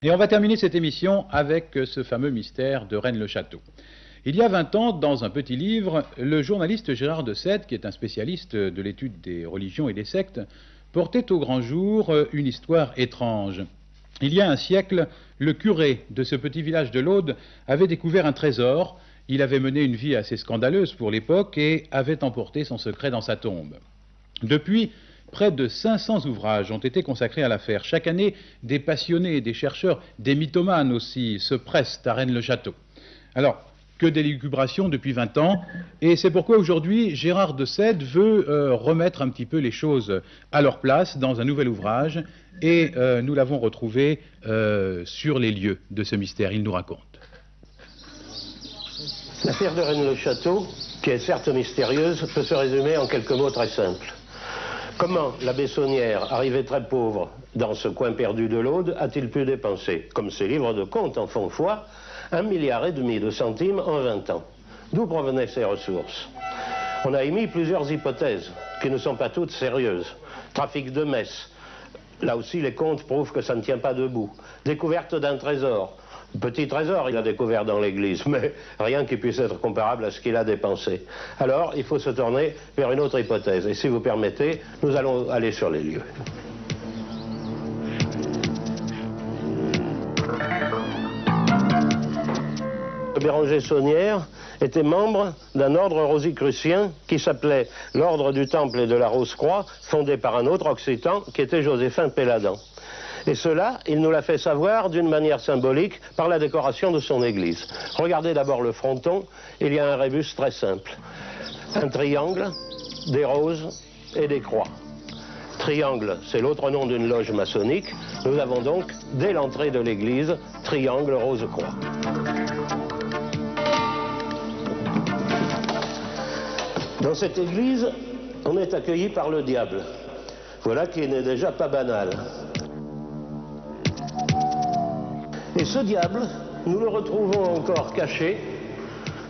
Et on va terminer cette émission avec ce fameux mystère de Rennes-le-Château. Il y a 20 ans, dans un petit livre, le journaliste Gérard de Sède, qui est un spécialiste de l'étude des religions et des sectes, portait au grand jour une histoire étrange. Il y a un siècle, le curé de ce petit village de l'Aude avait découvert un trésor. Il avait mené une vie assez scandaleuse pour l'époque et avait emporté son secret dans sa tombe. Depuis, près de 500 ouvrages ont été consacrés à l'affaire. Chaque année, des passionnés, des chercheurs, des mythomanes aussi se pressent à Rennes-le-Château. Alors, que d'élucubrations depuis 20 ans, et c'est pourquoi aujourd'hui, Gérard de Sède veut remettre un petit peu les choses à leur place dans un nouvel ouvrage, et nous l'avons retrouvé sur les lieux de ce mystère. Il nous raconte. L'affaire de Rennes-le-Château, qui est certes mystérieuse, peut se résumer en quelques mots très simples. Comment l'abbé Saunière, arrivé très pauvre dans ce coin perdu de l'Aude, a-t-il pu dépenser, comme ses livres de compte en font foi, 1,5 milliard de centimes en 20 ans? D'où provenaient ces ressources? On a émis plusieurs hypothèses, qui ne sont pas toutes sérieuses. Trafic de messes. Là aussi, les comptes prouvent que ça ne tient pas debout. Découverte d'un trésor. Petit trésor, il a découvert dans l'église, mais rien qui puisse être comparable à ce qu'il a dépensé. Alors, il faut se tourner vers une autre hypothèse. Et si vous permettez, nous allons aller sur les lieux. Béranger Saunière était membre d'un ordre rosicrucien qui s'appelait l'Ordre du Temple et de la Rose-Croix, fondé par un autre occitan qui était Joséphin Péladan. Et cela, il nous l'a fait savoir d'une manière symbolique par la décoration de son église. Regardez d'abord le fronton, il y a un rébus très simple. Un triangle, des roses et des croix. Triangle, c'est l'autre nom d'une loge maçonnique. Nous avons donc, dès l'entrée de l'église, triangle, rose, croix. Dans cette église, on est accueilli par le diable. Voilà qui n'est déjà pas banal. Et ce diable, nous le retrouvons encore caché,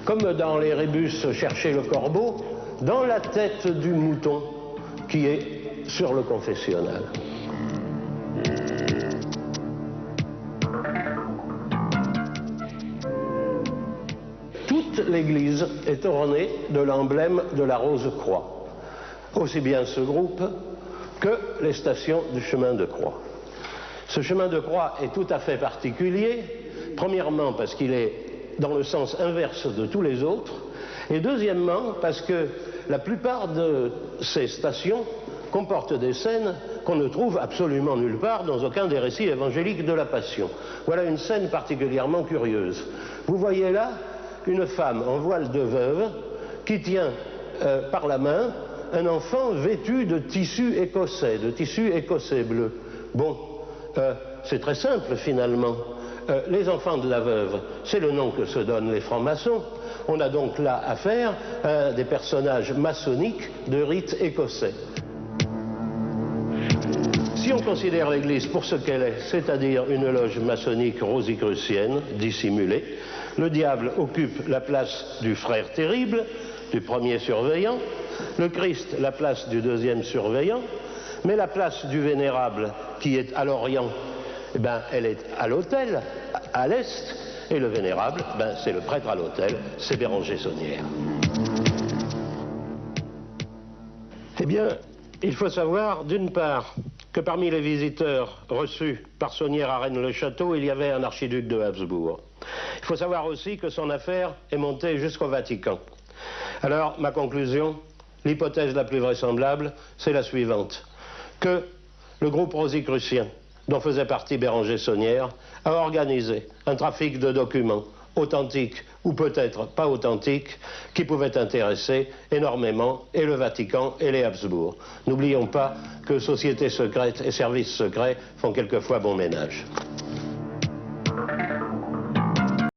comme dans les rébus chercher le corbeau, dans la tête du mouton qui est sur le confessionnal. Toute l'église est ornée de l'emblème de la Rose-Croix, aussi bien ce groupe que les stations du chemin de croix. Ce chemin de croix est tout à fait particulier, premièrement parce qu'il est dans le sens inverse de tous les autres, et deuxièmement parce que la plupart de ces stations comportent des scènes qu'on ne trouve absolument nulle part dans aucun des récits évangéliques de la Passion. Voilà une scène particulièrement curieuse. Vous voyez là une femme en voile de veuve qui tient par la main un enfant vêtu de tissu écossais bleu. Bon. C'est très simple finalement. Les enfants de la veuve, c'est le nom que se donnent les francs-maçons. On a donc là affaire à des personnages maçonniques de rite écossais. Si on considère l'église pour ce qu'elle est, c'est-à-dire une loge maçonnique rosicrucienne, dissimulée, le diable occupe la place du frère terrible, du premier surveillant, le Christ la place du deuxième surveillant, mais la place du vénérable, qui est à l'Orient, eh ben, elle est à l'autel, à l'Est, et le vénérable, ben, c'est le prêtre à l'autel, c'est Béranger Saunière. Eh bien, il faut savoir, d'une part, que parmi les visiteurs reçus par Saunière à Rennes-le-Château, il y avait un archiduc de Habsbourg. Il faut savoir aussi que son affaire est montée jusqu'au Vatican. Alors, ma conclusion, l'hypothèse la plus vraisemblable, c'est la suivante. Que le groupe rosicrucien, dont faisait partie Béranger Saunière, a organisé un trafic de documents authentiques ou peut-être pas authentiques qui pouvaient intéresser énormément et le Vatican et les Habsbourg. N'oublions pas que sociétés secrètes et services secrets font quelquefois bon ménage.